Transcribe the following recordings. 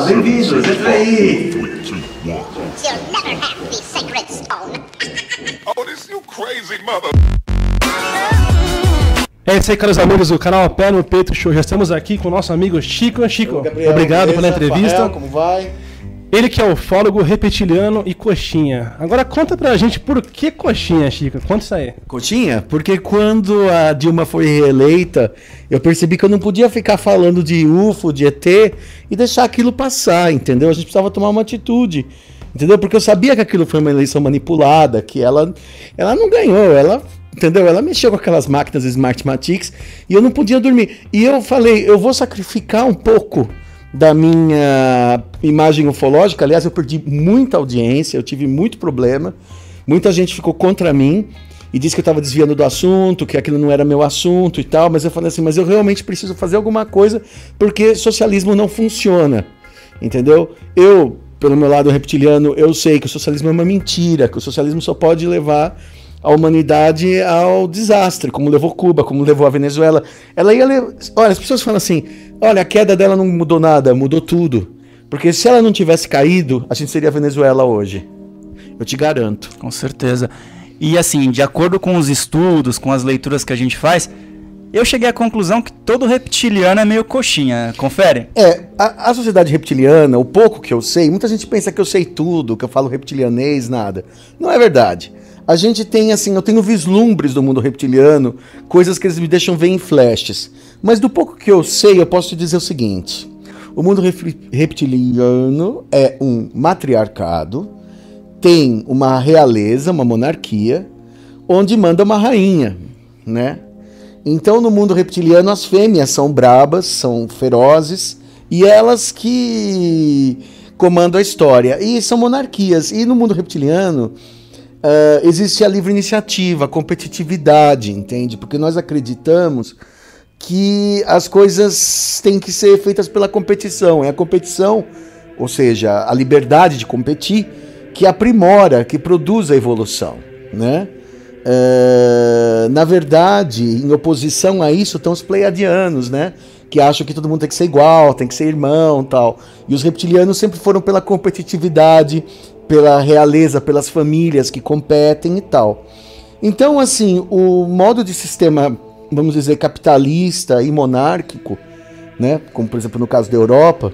Olá, bem-vindos, entra aí. You'll never have the sacred stone. Oh, this you crazy mother. É isso aí, caros amigos do canal Pé no Peito Show. Já estamos aqui com o nosso amigo Chico. Chico, Gabriel, obrigado beleza? pela entrevista. Rafael, como vai? Ele que é ufólogo, reptiliano e coxinha. Agora conta pra gente por que coxinha, Chico. Conta isso aí. Coxinha? Porque quando a Dilma foi reeleita, eu percebi que eu não podia ficar falando de UFO, de ET e deixar aquilo passar, entendeu? A gente precisava tomar uma atitude, entendeu? Porque eu sabia que aquilo foi uma eleição manipulada, que ela não ganhou, entendeu? Ela mexeu com aquelas máquinas Smartmatics e eu não podia dormir. E eu falei, eu vou sacrificar um pouco da minha imagem ufológica. Aliás, eu perdi muita audiência, eu tive muito problema, muita gente ficou contra mim e disse que eu estava desviando do assunto, que aquilo não era meu assunto e tal, mas eu falei assim, mas eu realmente preciso fazer alguma coisa porque socialismo não funciona, entendeu? Eu, pelo meu lado reptiliano, eu sei que o socialismo é uma mentira, que o socialismo só pode levar a humanidade ao desastre, como levou Cuba, como levou a Venezuela. Olha, as pessoas falam assim, olha, a queda dela não mudou nada, mudou tudo. Porque se ela não tivesse caído, a gente seria a Venezuela hoje. Eu te garanto. Com certeza. E assim, de acordo com os estudos, com as leituras que a gente faz, eu cheguei à conclusão que todo reptiliano é meio coxinha. Confere? A sociedade reptiliana, o pouco que eu sei, muita gente pensa que eu sei tudo, que eu falo reptilianês, nada. Não é verdade. A gente tem, assim, eu tenho vislumbres do mundo reptiliano, coisas que eles me deixam ver em flashes. Mas do pouco que eu sei, eu posso te dizer o seguinte. O mundo reptiliano é um matriarcado, tem uma realeza, uma monarquia, onde manda uma rainha, né? Então, no mundo reptiliano, as fêmeas são brabas, são ferozes, e elas que comandam a história. E são monarquias. E no mundo reptiliano existe a livre iniciativa, a competitividade, entende? Porque nós acreditamos que as coisas têm que ser feitas pela competição. É a competição, ou seja, a liberdade de competir, que aprimora, que produz a evolução, né? Na verdade, em oposição a isso estão os pleiadianos, né? Que acham que todo mundo tem que ser igual, tem que ser irmão, tal. E os reptilianos sempre foram pela competitividade, pela realeza, pelas famílias que competem e tal. Então, assim, o modo de sistema, vamos dizer, capitalista e monárquico, né? Como, por exemplo, no caso da Europa,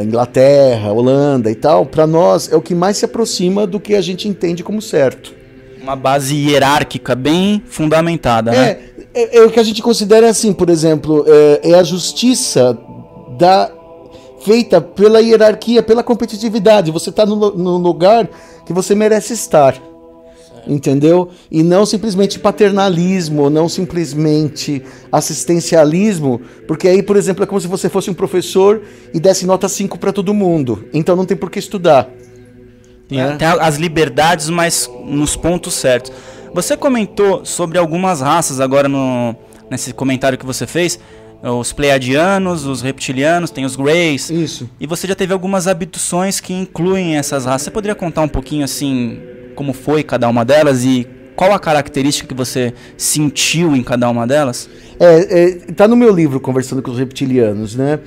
Inglaterra, Holanda e tal, para nós é o que mais se aproxima do que a gente entende como certo. Uma base hierárquica bem fundamentada, né? É o que a gente considera assim, por exemplo, é a justiça feita pela hierarquia, pela competitividade. Você está no lugar que você merece estar, entendeu? E não simplesmente paternalismo, não simplesmente assistencialismo, porque aí, por exemplo, é como se você fosse um professor e desse nota 5 para todo mundo. Então não tem por que estudar. Tem as liberdades, mas nos pontos certos. Você comentou sobre algumas raças agora nesse comentário que você fez. Os pleiadianos, os reptilianos, tem os Greys. Isso. E você já teve algumas abduções que incluem essas raças. Você poderia contar um pouquinho assim como foi cada uma delas e qual a característica que você sentiu em cada uma delas? Tá no meu livro Conversando com os Reptilianos, né?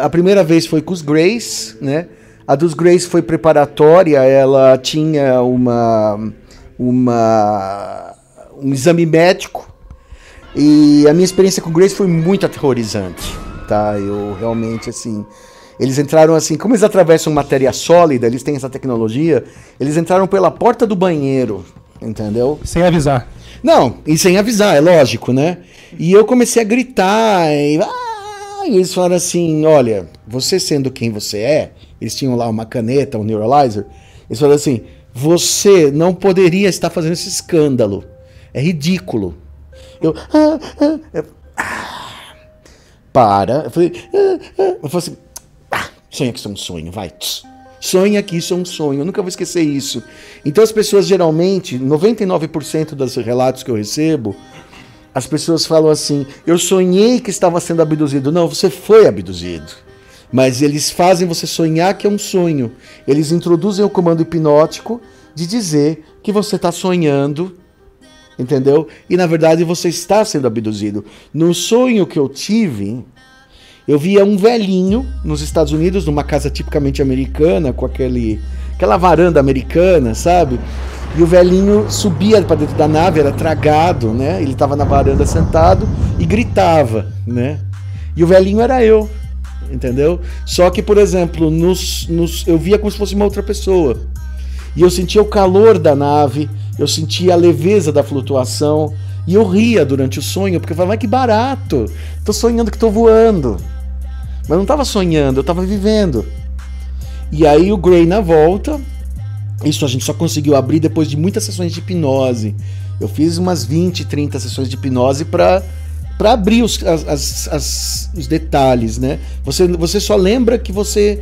A primeira vez foi com os Greys, né? A dos Greys foi preparatória, ela tinha um exame médico. E a minha experiência com o Greys foi muito aterrorizante, tá? Eu realmente, assim... Eles entraram assim, como eles atravessam matéria sólida, eles têm essa tecnologia, eles entraram pela porta do banheiro, entendeu? Sem avisar. Não, e sem avisar, é lógico, né? E eu comecei a gritar, e eles falaram assim, olha, você sendo quem você é, eles tinham lá uma caneta, um neuralizer, eles falaram assim, você não poderia estar fazendo esse escândalo, é ridículo. Para. Eu falei assim, sonha que isso é um sonho, vai. Sonha que isso é um sonho, eu nunca vou esquecer isso. Então as pessoas geralmente, 99% dos relatos que eu recebo, as pessoas falam assim, eu sonhei que estava sendo abduzido. Não, você foi abduzido. Mas eles fazem você sonhar que é um sonho. Eles introduzem o comando hipnótico de dizer que você está sonhando, entendeu? E na verdade você está sendo abduzido. No sonho que eu tive, Eu via um velhinho nos Estados Unidos, numa casa tipicamente americana, com aquela varanda americana, sabe? E o velhinho subia para dentro da nave, era tragado, né? Ele estava na varanda sentado e gritava, né? E o velhinho era eu, entendeu? Só que, por exemplo, eu via como se fosse uma outra pessoa. E eu sentia o calor da nave, eu sentia a leveza da flutuação. E eu ria durante o sonho, porque eu falava, mas que barato! Tô sonhando que tô voando. Mas não tava sonhando, eu tava vivendo. E aí o Gray na volta, isso a gente só conseguiu abrir depois de muitas sessões de hipnose. Eu fiz umas 20, 30 sessões de hipnose para abrir os detalhes, né? Você só lembra que você...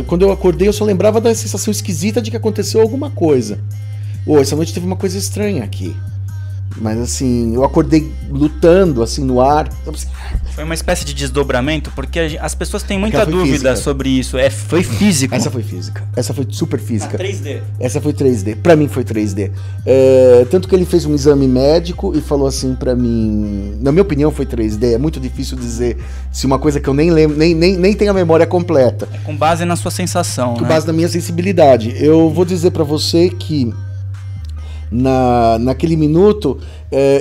quando eu acordei, eu só lembrava da sensação esquisita de que aconteceu alguma coisa. Essa noite teve uma coisa estranha aqui. Mas assim, eu acordei lutando assim no ar. Foi uma espécie de desdobramento, porque as pessoas têm muita dúvida sobre isso. Foi físico. Essa foi física. Essa foi super física. 3D. Essa foi 3D. Pra mim foi 3D. Tanto que ele fez um exame médico e falou assim pra mim... Na minha opinião foi 3D. É muito difícil dizer se uma coisa que eu nem lembro, nem tenho a memória completa. É com base na sua sensação, com base na minha sensibilidade. Eu vou dizer pra você que... Naquele minuto,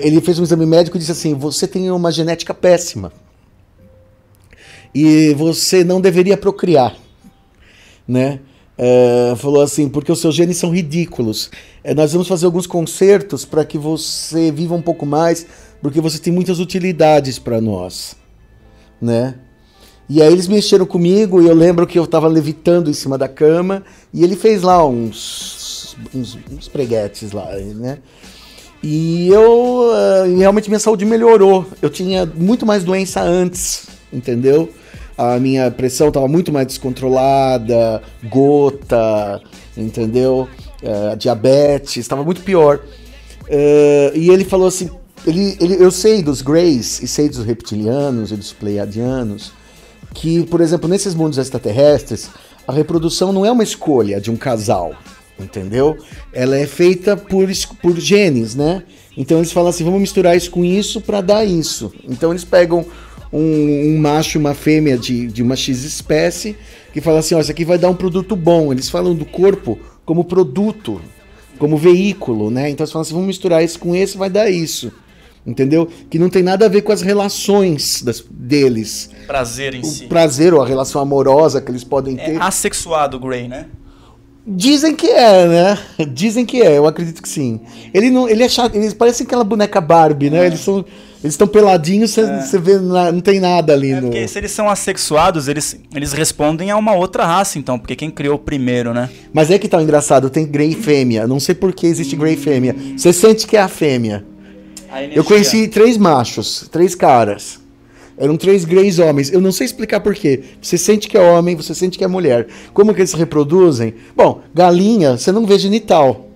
ele fez um exame médico e disse assim: você tem uma genética péssima e você não deveria procriar, né? Falou assim, porque os seus genes são ridículos. Nós vamos fazer alguns consertos para que você viva um pouco mais, porque você tem muitas utilidades para nós, né? E aí eles mexeram comigo e eu lembro que eu estava levitando em cima da cama e ele fez lá uns preguetes lá, né? E realmente minha saúde melhorou. Eu tinha muito mais doença antes, entendeu? A minha pressão estava muito mais descontrolada, gota, entendeu? Diabetes, estava muito pior. E ele falou assim, eu sei dos Greys e sei dos reptilianos e dos pleiadianos que, por exemplo, nesses mundos extraterrestres, a reprodução não é uma escolha de um casal, entendeu? Ela é feita por genes, né? Então eles falam assim, vamos misturar isso com isso para dar isso. Então eles pegam um macho e uma fêmea de uma X espécie que fala assim, ó, isso aqui vai dar um produto bom. Eles falam do corpo como produto, como veículo, né? Então eles falam assim, vamos misturar isso com esse, vai dar isso. Entendeu? Que não tem nada a ver com as relações deles. Prazer em si. O prazer ou a relação amorosa que eles podem ter. É assexuado o Gray, né? Dizem que é, né? Dizem que é, eu acredito que sim. Ele é chato, eles parecem aquela boneca Barbie, né? Eles estão peladinhos, você vê, não tem nada ali. Porque se eles são assexuados, eles respondem a uma outra raça, então, porque quem criou primeiro, né? Mas é que tá engraçado, tem Grey e fêmea. Não sei por que existe Grey e fêmea. Você sente que é a fêmea. Eu conheci 3 machos, 3 caras. Eram 3 Greys homens. Eu não sei explicar por quê. Você sente que é homem, você sente que é mulher. Como que eles se reproduzem? Bom, galinha, você não vê genital.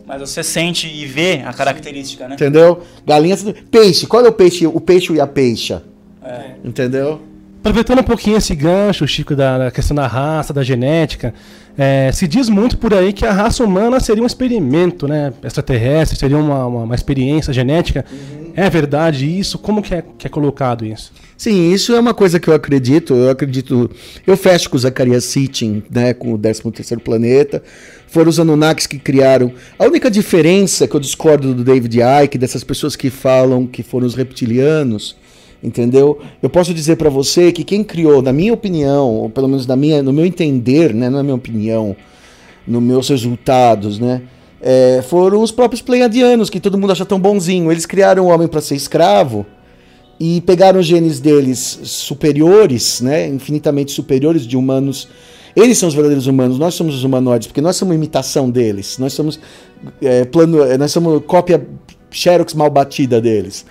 Mas você sente e vê a característica, né? Entendeu? Galinha... Peixe. Qual é o peixe? O peixe e a peixa. Entendeu? Aproveitando um pouquinho esse gancho, Chico, da questão da raça, da genética, se diz muito por aí que a raça humana seria um experimento, né, extraterrestre, seria uma experiência genética. Uhum. É verdade isso? Como que é colocado isso? Sim, isso é uma coisa que eu acredito. Eu fecho com o Zacarias Sitchin, né, com o 13º Planeta. Foram os Anunnakis que criaram. A única diferença que eu discordo do David Icke, dessas pessoas que falam que foram os reptilianos, entendeu? Eu posso dizer para você que quem criou, na minha opinião, ou pelo menos no meu entender, né, não é minha opinião, nos meus resultados, né, foram os próprios pleiadianos, que todo mundo acha tão bonzinho. Eles criaram o homem para ser escravo e pegaram os genes deles superiores, né, infinitamente superiores de humanos. Eles são os verdadeiros humanos, nós somos os humanoides, porque nós somos imitação deles. Nós somos cópia Xerox mal batida deles.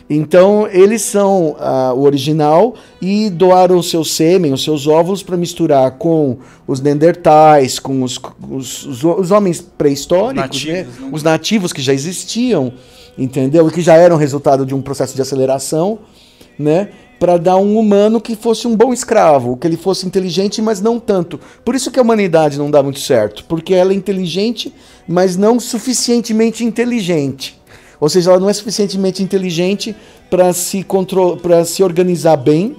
Então, eles são o original e doaram o seu sêmen, os seus óvulos, para misturar com os Neandertais, com os homens pré-históricos, né? Os nativos que já existiam, entendeu? E que já eram resultado de um processo de aceleração, né? Para dar um humano que fosse um bom escravo, que ele fosse inteligente, mas não tanto. Por isso que a humanidade não dá muito certo, porque ela é inteligente, mas não suficientemente inteligente. Ou seja, ela não é suficientemente inteligente para se organizar bem,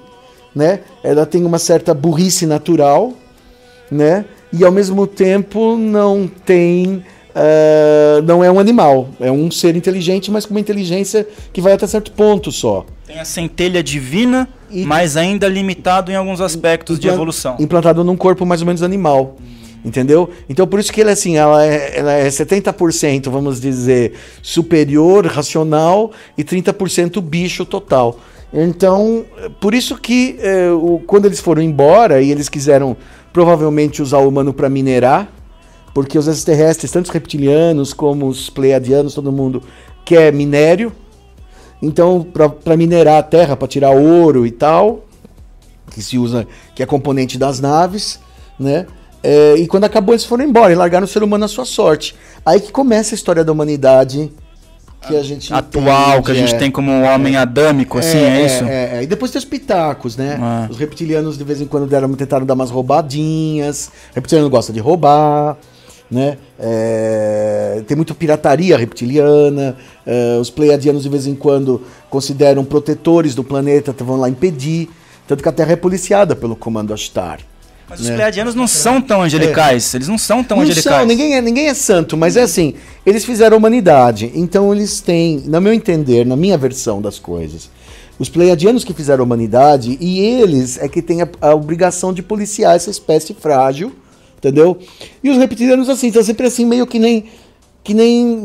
né? Ela tem uma certa burrice natural, né? E ao mesmo tempo não tem... não é um animal, é um ser inteligente, mas com uma inteligência que vai até certo ponto só. Tem a centelha divina, mas ainda limitado em alguns aspectos de evolução. Implantado num corpo mais ou menos animal, entendeu? Então por isso que ele assim, ela é 70%, vamos dizer, superior, racional, e 30% bicho total. Então, por isso que quando eles foram embora e eles quiseram provavelmente usar o humano para minerar, porque os extraterrestres, tanto os reptilianos como os pleiadianos, todo mundo quer minério. Então, para minerar a Terra, para tirar ouro e tal, que se usa, que é componente das naves, né? E quando acabou, eles foram embora e largaram o ser humano à sua sorte. Aí que começa a história da humanidade que a gente atual, entende, que a gente tem como um homem adâmico, assim, é isso? E depois tem os pitacos, né? Os reptilianos de vez em quando tentaram dar umas roubadinhas. O reptiliano gosta de roubar, né? Tem muita pirataria reptiliana. Os pleiadianos de vez em quando consideram protetores do planeta, vão lá impedir. Tanto que a Terra é policiada pelo Comando Ashtar. Mas os pleiadianos não são tão angelicais. Eles não são tão angelicais. Ninguém é santo, mas é assim, eles fizeram a humanidade. Então eles têm, no meu entender, na minha versão das coisas, os pleiadianos que fizeram a humanidade, e eles é que têm a obrigação de policiar essa espécie frágil, entendeu? E os reptilianos assim, estão sempre assim, meio que nem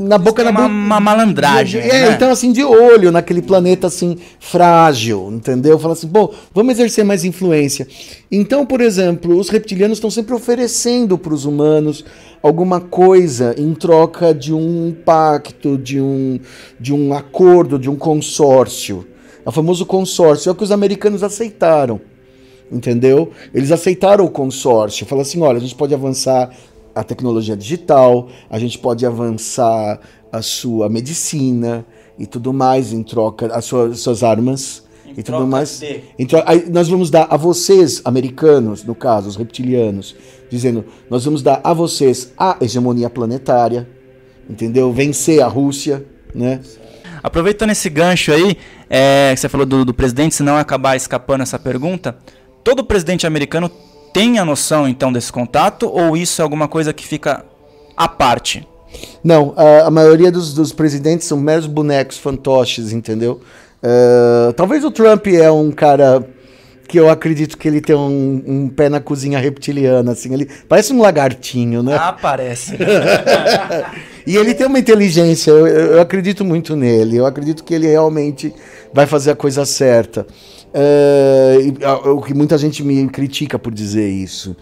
na boca da boca. Uma malandragem. Né? Então assim, de olho naquele planeta assim, frágil, entendeu? Fala assim, bom, vamos exercer mais influência. Então, por exemplo, os reptilianos estão sempre oferecendo para os humanos alguma coisa em troca de um pacto, de um acordo, de um consórcio. É o famoso consórcio, é o que os americanos aceitaram, entendeu? Eles aceitaram o consórcio, falaram assim, olha, a gente pode avançar a tecnologia digital, a gente pode avançar a sua medicina e tudo mais em troca, as suas armas e tudo mais. Aí nós vamos dar a vocês, americanos, no caso, os reptilianos, dizendo, nós vamos dar a vocês a hegemonia planetária, entendeu? Vencer a Rússia, né? Aproveitando esse gancho aí, que você falou do presidente, se não acabar escapando essa pergunta, todo presidente americano tem a noção, então, desse contato, ou isso é alguma coisa que fica à parte? Não, a maioria dos presidentes são meros bonecos fantoches, entendeu? Talvez o Trump é um cara que eu acredito que ele tem um pé na cozinha reptiliana, assim, ele parece um lagartinho, né? Ah, parece. E ele tem uma inteligência, eu acredito muito nele, eu acredito que ele realmente vai fazer a coisa certa. O que muita gente me critica por dizer isso.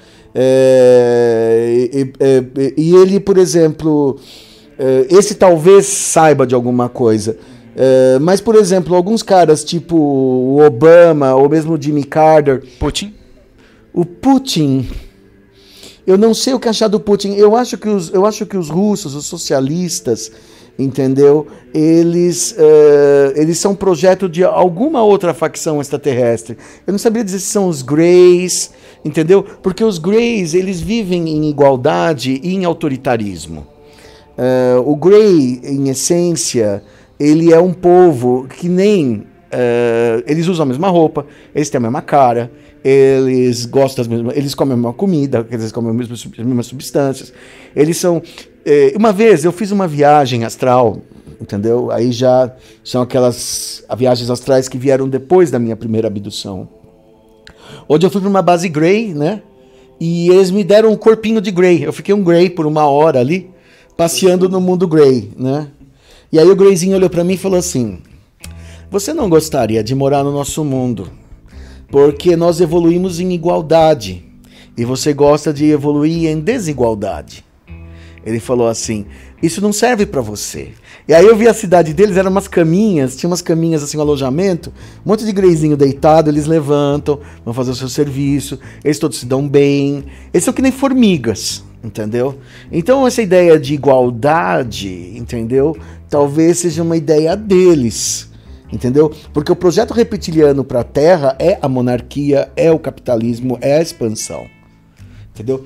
E ele, por exemplo, esse talvez saiba de alguma coisa. Mas, por exemplo, alguns caras tipo o Obama ou mesmo o Jimmy Carter. Putin? O Putin. Eu não sei o que achar do Putin. Eu acho que os russos, os socialistas, entendeu? Eles são projeto de alguma outra facção extraterrestre. Eu não sabia dizer se são os Greys, entendeu? Porque os Greys, eles vivem em igualdade e em autoritarismo. O Grey, em essência, ele é um povo que nem... eles usam a mesma roupa, eles têm a mesma cara, eles gostam das mesmas... Eles comem a mesma comida, eles comem as mesmas substâncias. Eles são... uma vez eu fiz uma viagem astral, entendeu? Aí já são aquelas viagens astrais que vieram depois da minha primeira abdução. Onde eu fui para uma base Grey, né? E eles me deram um corpinho de Grey. Eu fiquei um Grey por 1 hora ali, passeando no mundo Grey, né? E aí o Greyzinho olhou para mim e falou assim: você não gostaria de morar no nosso mundo? Porque nós evoluímos em igualdade. E você gosta de evoluir em desigualdade. Ele falou assim, isso não serve pra você. E aí eu vi a cidade deles, eram umas caminhas, tinha umas caminhas assim, um alojamento, um monte de greyzinho deitado, eles levantam, vão fazer o seu serviço, eles todos se dão bem, eles são que nem formigas, entendeu? Então essa ideia de igualdade, entendeu? Talvez seja uma ideia deles, entendeu? Porque o projeto reptiliano pra Terra é a monarquia, é o capitalismo, é a expansão, entendeu?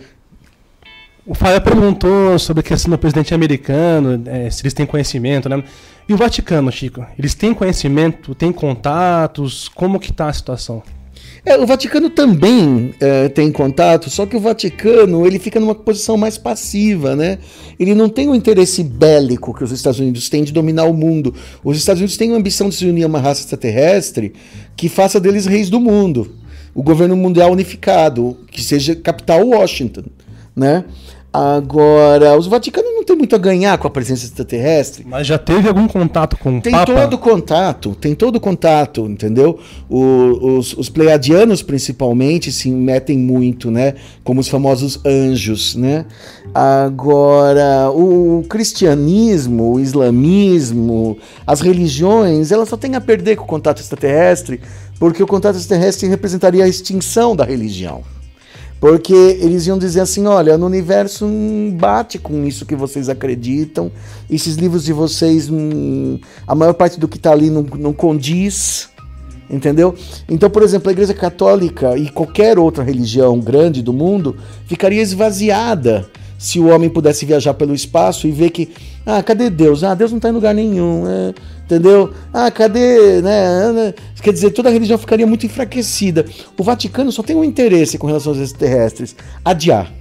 O Fael perguntou sobre a questão do presidente americano, se eles têm conhecimento, né? E o Vaticano, Chico? Eles têm conhecimento, têm contatos? Como que está a situação? O Vaticano também tem contato, só que o Vaticano ele fica numa posição mais passiva, né? Ele não tem o interesse bélico que os Estados Unidos têm de dominar o mundo. Os Estados Unidos têm a ambição de se unir a uma raça extraterrestre que faça deles reis do mundo. O governo mundial unificado, que seja capital Washington, né? Agora, os Vaticanos não têm muito a ganhar com a presença extraterrestre. Mas já teve algum contato com o Papa? Tem todo contato, entendeu? Os pleiadianos, principalmente, se metem muito, né? Como os famosos anjos, né? Agora, o cristianismo, o islamismo, as religiões, elas só têm a perder com o contato extraterrestre, porque o contato extraterrestre representaria a extinção da religião. Porque eles iam dizer assim, olha, no universo não bate com isso que vocês acreditam, esses livros de vocês, a maior parte do que está ali não condiz, entendeu? Então, por exemplo, a Igreja Católica e qualquer outra religião grande do mundo ficaria esvaziada se o homem pudesse viajar pelo espaço e ver que, cadê Deus? Deus não está em lugar nenhum, entendeu? Cadê, né? Quer dizer, toda a religião ficaria muito enfraquecida. O Vaticano só tem um interesse com relação aos extraterrestres: adiar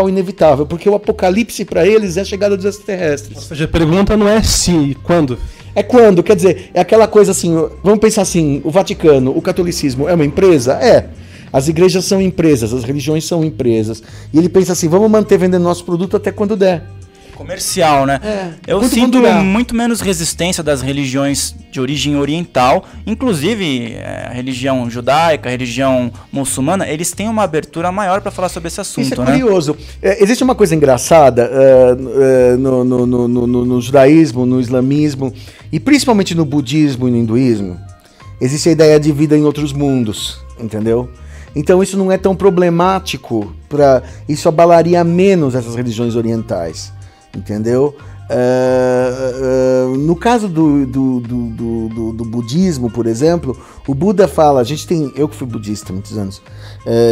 o inevitável, porque o apocalipse para eles é a chegada dos extraterrestres. Ou seja, a pergunta não é se, quando? É quando, quer dizer, é aquela coisa assim, vamos pensar assim, o Vaticano, o catolicismo é uma empresa? É. As igrejas são empresas, as religiões são empresas. E ele pensa assim, vamos manter vendendo nosso produto até quando der. Comercial, né? Eu sinto muito menos resistência das religiões de origem oriental, inclusive a religião judaica, a religião muçulmana, eles têm uma abertura maior para falar sobre esse assunto. Isso é curioso. Existe uma coisa engraçada no judaísmo, no islamismo e principalmente no budismo e no hinduísmo. Existe a ideia de vida em outros mundos, entendeu? Então isso não é tão problemático, isso abalaria menos essas religiões orientais, entendeu? No caso do budismo, por exemplo, o Buda fala, eu que fui budista há muitos anos,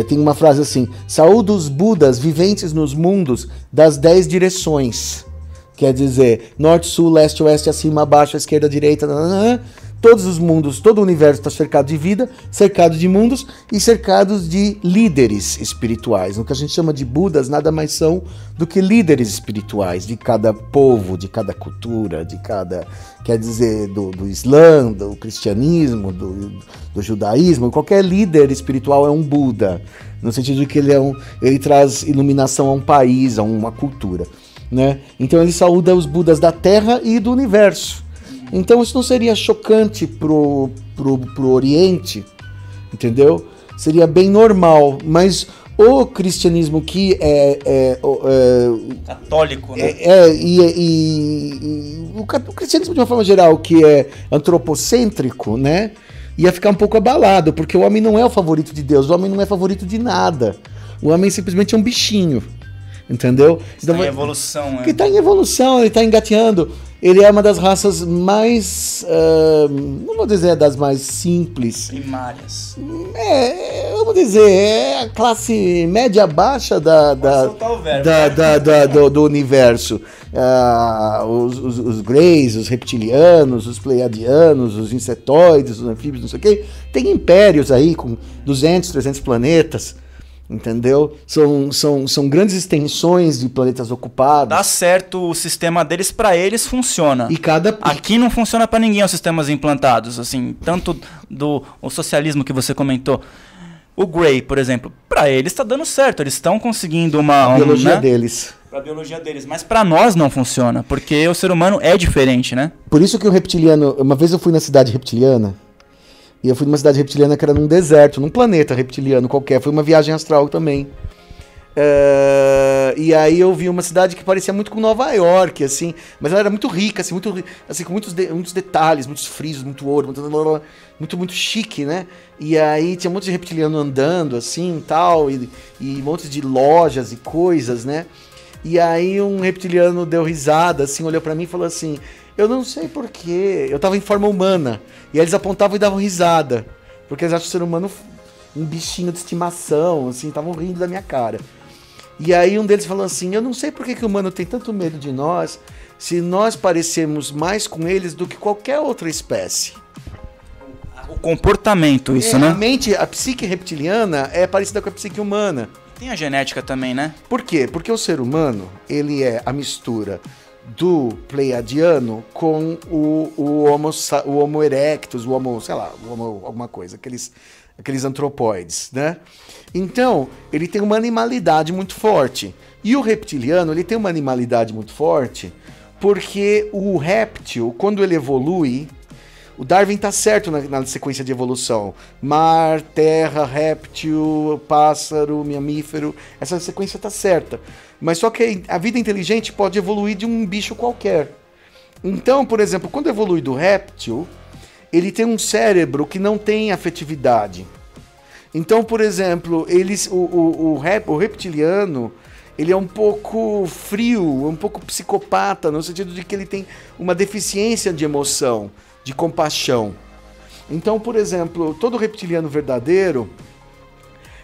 tem uma frase assim, saúde os Budas viventes nos mundos das 10 direções, quer dizer, norte, sul, leste, oeste, acima, abaixo, esquerda, direita, todos os mundos, todo o universo está cercado de vida, cercado de mundos e cercados de líderes espirituais. O que a gente chama de Budas nada mais são do que líderes espirituais de cada povo, de cada cultura, quer dizer, do Islã, do cristianismo, do judaísmo. Qualquer líder espiritual é um Buda, no sentido de que ele traz iluminação a um país, a uma cultura, né? Então ele saúda os Budas da Terra e do universo. Então isso não seria chocante pro Oriente, entendeu? Seria bem normal, mas o cristianismo que católico, né? O cristianismo de uma forma geral que é antropocêntrico, né? Ia ficar um pouco abalado, porque o homem não é o favorito de Deus, o homem não é favorito de nada. O homem simplesmente é um bichinho, entendeu? Está em evolução, né? Que está em evolução, ele está engateando. Ele é uma das raças mais, não vou dizer das mais simples. Primárias. Vamos dizer, é a classe média baixa do universo. Os greys, os reptilianos, os pleiadianos, os insetoides, os anfíbios, não sei o quê. Tem impérios aí com 200, 300 planetas. Entendeu? São grandes extensões de planetas ocupados. Dá certo o sistema deles, pra eles funciona. Aqui não funciona pra ninguém os sistemas implantados, assim, tanto o socialismo que você comentou. O Grey, por exemplo, pra eles tá dando certo, eles estão conseguindo a biologia deles. Pra biologia deles, mas pra nós não funciona, porque o ser humano é diferente, né? Por isso que o reptiliano, uma vez eu fui na cidade reptiliana, e eu fui numa cidade reptiliana que era num deserto, num planeta reptiliano qualquer. Foi uma viagem astral também. E aí eu vi uma cidade que parecia muito com Nova York, assim. Mas ela era muito rica, assim, com muitos detalhes, muitos frisos, muito ouro, muito chique, né? E aí tinha um monte de reptiliano andando, assim, tal, e um monte de lojas e coisas, né? E aí um reptiliano deu risada, assim, olhou pra mim e falou assim... Eu não sei porquê, eu tava em forma humana. E aí eles apontavam e davam risada. Porque eles acham o ser humano um bichinho de estimação, assim, estavam rindo da minha cara. E aí um deles falou assim, eu não sei por que o humano tem tanto medo de nós, se nós parecemos mais com eles do que qualquer outra espécie. O comportamento, isso, né? A psique reptiliana é parecida com a psique humana. Tem a genética também, né? Por quê? Porque o ser humano, ele é a mistura do pleiadiano com o Homo erectus, o Homo, sei lá, o Homo alguma coisa, aqueles antropóides, né? Então, ele tem uma animalidade muito forte. E o reptiliano, ele tem uma animalidade muito forte porque o réptil, quando ele evolui, o Darwin tá certo na sequência de evolução. Mar, terra, réptil, pássaro, mamífero, essa sequência tá certa. Mas só que a vida inteligente pode evoluir de um bicho qualquer. Então, por exemplo, quando evolui do réptil, ele tem um cérebro que não tem afetividade. Então, por exemplo, o reptiliano, ele é um pouco frio, um pouco psicopata, no sentido de que ele tem uma deficiência de emoção, de compaixão. Então, por exemplo, todo reptiliano verdadeiro,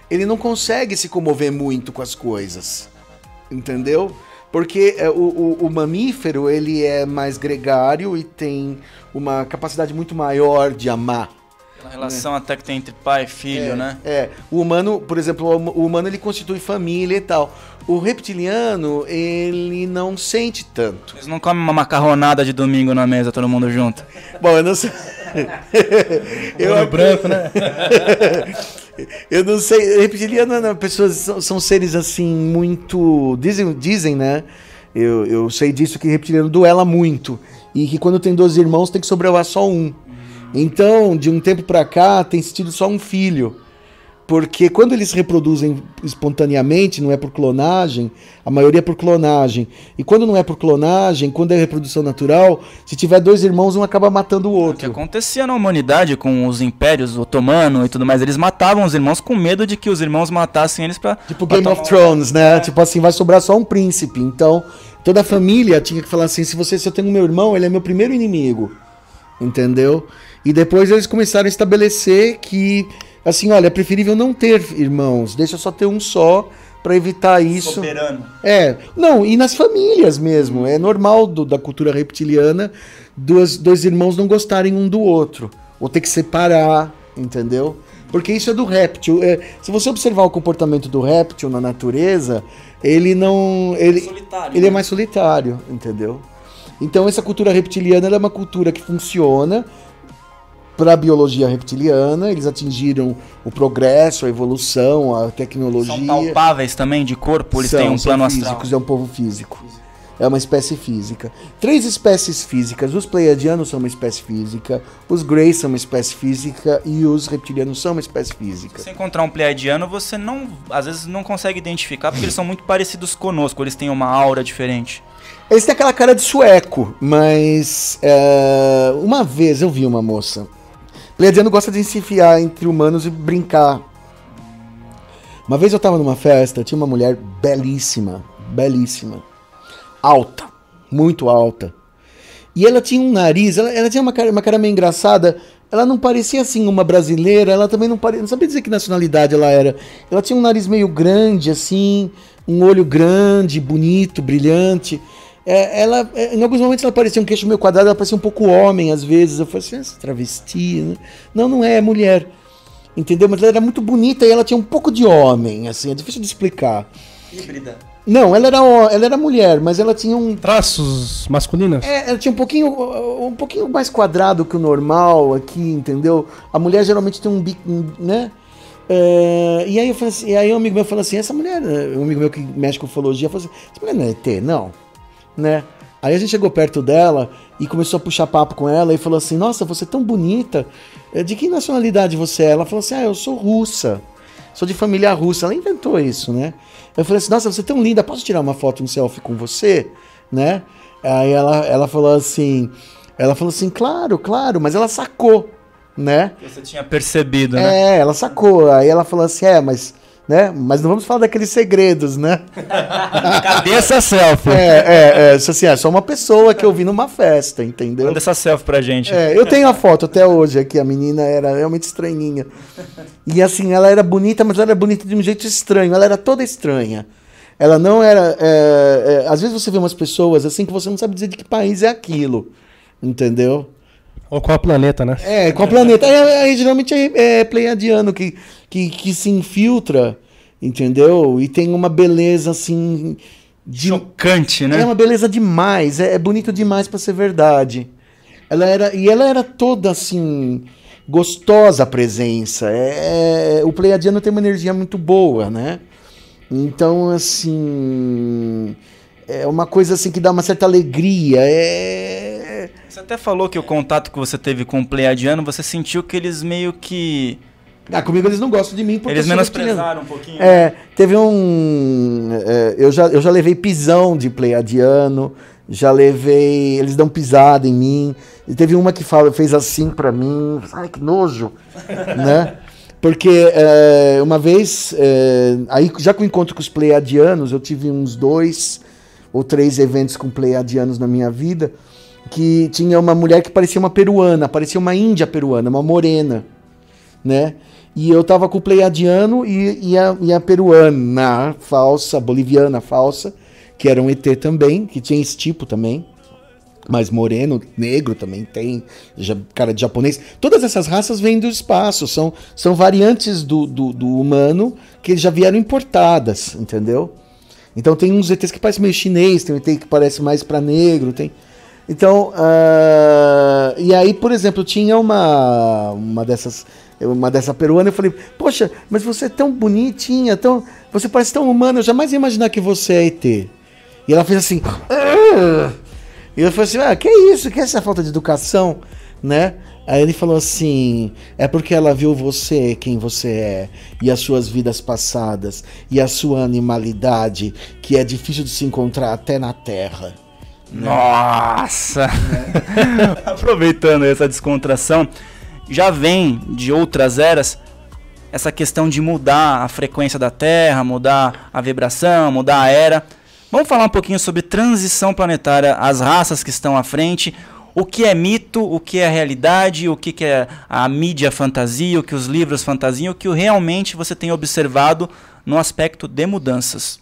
ele não consegue se comover muito com as coisas, entendeu? Porque o mamífero, ele é mais gregário e tem uma capacidade muito maior de amar. A relação até que tem entre pai e filho, né? O humano, por exemplo, o humano ele constitui família e tal. O reptiliano, ele não sente tanto. Eles não comem uma macarronada de domingo na mesa, todo mundo junto. Bom, eu não sei. Branco, né? Eu não sei. Reptiliano, não, pessoas são seres assim muito. Dizem, né? Eu sei disso que reptiliano duela muito. E que quando tem 12 irmãos tem que sobrevoar só um. Então, de um tempo pra cá, tem tido só um filho. Porque quando eles reproduzem espontaneamente, não é por clonagem, a maioria é por clonagem. E quando não é por clonagem, quando é reprodução natural, se tiver 2 irmãos, um acaba matando o outro. O que acontecia na humanidade com os impérios otomano e tudo mais, eles matavam os irmãos com medo de que os irmãos matassem eles pra... Tipo Game of Thrones, né? Tipo assim, vai sobrar só um príncipe. Então, toda a família tinha que falar assim, se eu tenho meu irmão, ele é meu primeiro inimigo. Entendeu? E depois eles começaram a estabelecer que, assim, olha, é preferível não ter irmãos, deixa só ter um só para evitar isso. Soberano. Não, e nas famílias mesmo, é normal da cultura reptiliana dois irmãos não gostarem um do outro, ou ter que separar, entendeu? Porque isso é do réptil. Se você observar o comportamento do réptil na natureza, ele não... Ele é mais solitário, entendeu? Então essa cultura reptiliana ela é uma cultura que funciona para a biologia reptiliana, eles atingiram o progresso, a evolução, a tecnologia. São palpáveis também de corpo, eles têm um plano astral. Físicos, é um povo físico. É uma espécie física. 3 espécies físicas, os pleiadianos são uma espécie física, os greys são uma espécie física e os reptilianos são uma espécie física. Se você encontrar um pleiadiano, você não, às vezes não consegue identificar porque eles são muito parecidos conosco, eles têm uma aura diferente. Eles têm aquela cara de sueco, mas uma vez eu vi uma moça. Pleiadiano gosta de se enfiar entre humanos e brincar. Uma vez eu tava numa festa, tinha uma mulher belíssima, belíssima. Alta, muito alta. E ela tinha um nariz, ela tinha uma cara meio engraçada. Ela não parecia assim uma brasileira, ela também não sabia dizer que nacionalidade ela era. Ela tinha um nariz meio grande, assim, um olho grande, bonito, brilhante. Em alguns momentos ela parecia um queixo meio quadrado, ela parecia um pouco homem às vezes. Eu falei assim, essa travesti, né? Não é mulher. Entendeu? Mas ela era muito bonita e ela tinha um pouco de homem, assim, é difícil de explicar. Híbrida. Não, ela era mulher, mas ela tinha traços masculinos? Ela tinha um pouquinho mais quadrado que o normal aqui, entendeu? A mulher geralmente tem um bico, né? E aí eu falei assim, um amigo meu falou assim, essa mulher, um amigo meu que mexe com ufologia, falou assim, essa mulher não é ET, não, né? Aí a gente chegou perto dela e começou a puxar papo com ela e falou assim, nossa, você é tão bonita, de que nacionalidade você é? Ela falou assim, eu sou russa, sou de família russa. Ela inventou isso, né? Eu falei assim, nossa, você é tão linda, posso tirar uma foto, um selfie com você? Né? Aí ela falou assim, claro, mas ela sacou, né? Você tinha percebido, né? Ela sacou. Aí ela falou assim, mas não vamos falar daqueles segredos, né? Cadê essa selfie? Assim, é só uma pessoa que eu vi numa festa, entendeu? Manda essa selfie pra gente. Eu tenho a foto até hoje aqui, a menina era realmente estranhinha. E assim, ela era bonita, mas ela era bonita de um jeito estranho, ela era toda estranha. Ela não era... às vezes você vê umas pessoas assim que você não sabe dizer de que país é aquilo, entendeu? Ou qual planeta, né? Qual planeta? Geralmente é pleiadiano que se infiltra, entendeu? E tem uma beleza assim. Chocante, né? É uma beleza demais, é bonito demais pra ser verdade. Ela era toda assim, gostosa a presença. O pleiadiano tem uma energia muito boa, né? Então, assim, é uma coisa assim que dá uma certa alegria. Você até falou que o contato que você teve com o pleiadiano, você sentiu que eles meio que... comigo eles não gostam de mim porque eles menosprezaram um pouquinho. Teve eu já levei pisão de pleiadiano, já levei... Eles dão pisada em mim. E teve uma que fez assim pra mim. Ai, que nojo, né? Porque uma vez, aí já com o encontro com os pleiadianos, eu tive uns 2 ou 3 eventos com pleiadianos na minha vida, que tinha uma mulher que parecia uma peruana, parecia uma índia peruana, uma morena, né? E eu tava com o pleiadiano e a peruana falsa, boliviana falsa, que era um ET também, que tinha esse tipo também. Mas moreno, negro também tem, cara de japonês. Todas essas raças vêm do espaço, são variantes do humano que já vieram importadas, entendeu? Então tem uns ETs que parecem meio chinês, tem um ET que parece mais para negro, tem... Então, e aí, por exemplo, tinha uma dessa peruana, eu falei, poxa, mas você é tão bonitinha, você parece tão humana, eu jamais ia imaginar que você é ET. E ela fez assim... E eu falei assim, que é isso? Que é essa falta de educação, né? Aí ele falou assim, é porque ela viu você, quem você é, e as suas vidas passadas, e a sua animalidade, que é difícil de se encontrar até na Terra. Nossa! Aproveitando essa descontração, já vem de outras eras essa questão de mudar a frequência da Terra, mudar a vibração, mudar a era. Vamos falar um pouquinho sobre transição planetária, as raças que estão à frente, o que é mito, o que é realidade, o que é a mídia fantasia, o que os livros fantasiam, o que realmente você tem observado no aspecto de mudanças.